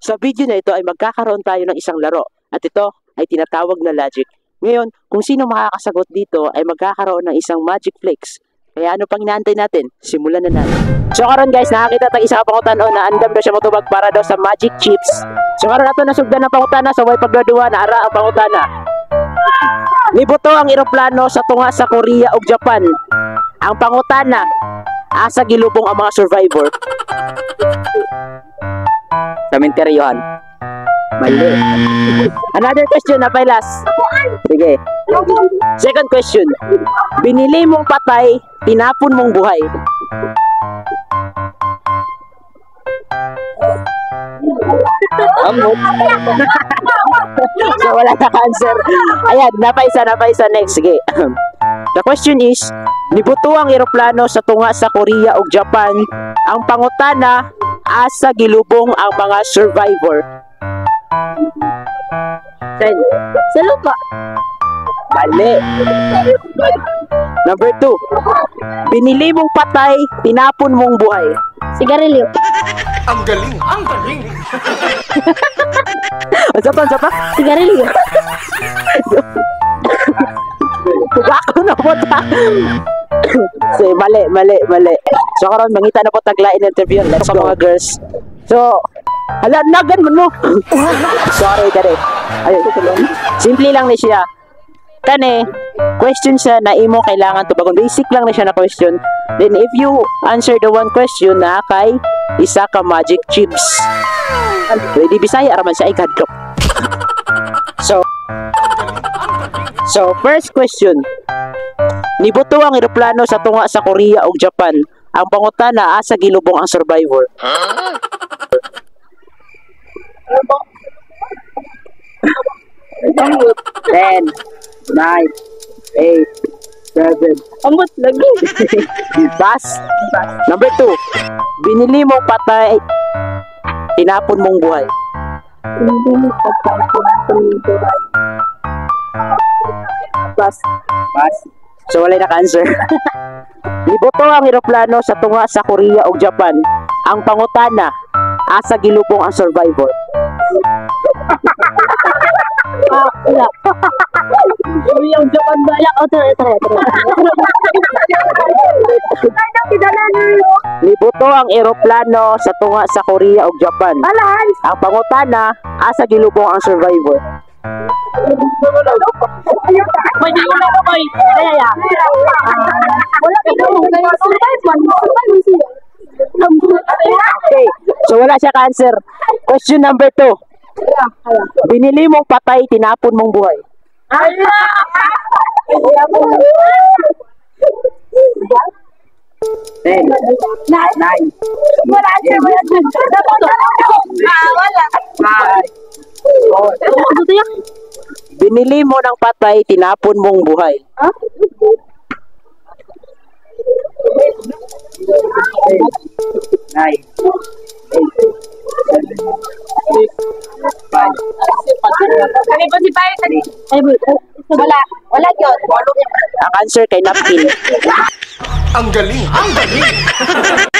Sa video na ito ay magkakaroon tayo ng isang laro at ito ay tinatawag na logic. Ngayon, kung sino makakasagot dito ay magkakaroon ng isang magic flex. Kaya ano pang inaantay natin? Simulan na natin. So karon guys, nakakita tayong isang pangutan na andam daw siya motubag para daw sa magic chips. So karon nato nasugdan ng pangutana sa way paggraduwa na ara ang pangutana. Nibuto ang eroplano sa tunga sa Korea ug Japan. Ang pangutana, asa gilubong ang mga survivor? Sementeryohan. Mali. Another question na pailas. Sige. Second question. Binili mong patay, tinapon mong buhay. Amot. So wala na answer. Ayan, napaisa next. Sige. The question is, nibuto ang eroplano sa tunga sa Korea ug Japan. Ang pangutana, asa gilubong ang mga survivor? Sa lupa. Mali. Number 2. Binili mong patay, tinapon mong buhay. Sigarilyo. Ang galing! Ang galing! Sa pa? Sigarilyo. Tugako na po ta. So, mali. So, karon mangita na po taglain interview. Let's go mga girls. So, hala, nagan mo. Sorry, dare. Ayun, simple lang ni siya. Kani, question siya na imo kailangan tubagon. Basic lang na siya na question. Then, if you answer the one question na kay isa ka magic chips. Pwede Bisaya, araman siya ay kadlok. So, first question. Nibuto ang eroplano sa tunga sa Korea ug Japan. Ang pangutana, asa gilubong ang survivor? 10, 9, 8, 7. Ambot lagi. Pass. Number 2. Binili mong patay, tinapon mong buhay. Hindi patay. Pass. So wala naka-answer. Nibuto ang eroplano sa tunga sa Korea ug Japan. Ang pangutana, asa gilubong ang survivor? Wala. Yung Japan ba? Tara. Nibuto ang eroplano sa tunga sa Korea ug Japan. Alan! Ang pangutana, asa gilubong ang survivor? May di wala ko boy. Kaya. Wala ka survive man siya. Okay. So wala siya ka-answer. Question number 2. Binili mong patay, tinapon mong buhay. Ten, nine, Wala. binili mo ng patay, tinapon mong buhay. Nine, 8, 7, 6, 5. Wala yun. Ang answer kay napkin. Ang galing! Ang galing!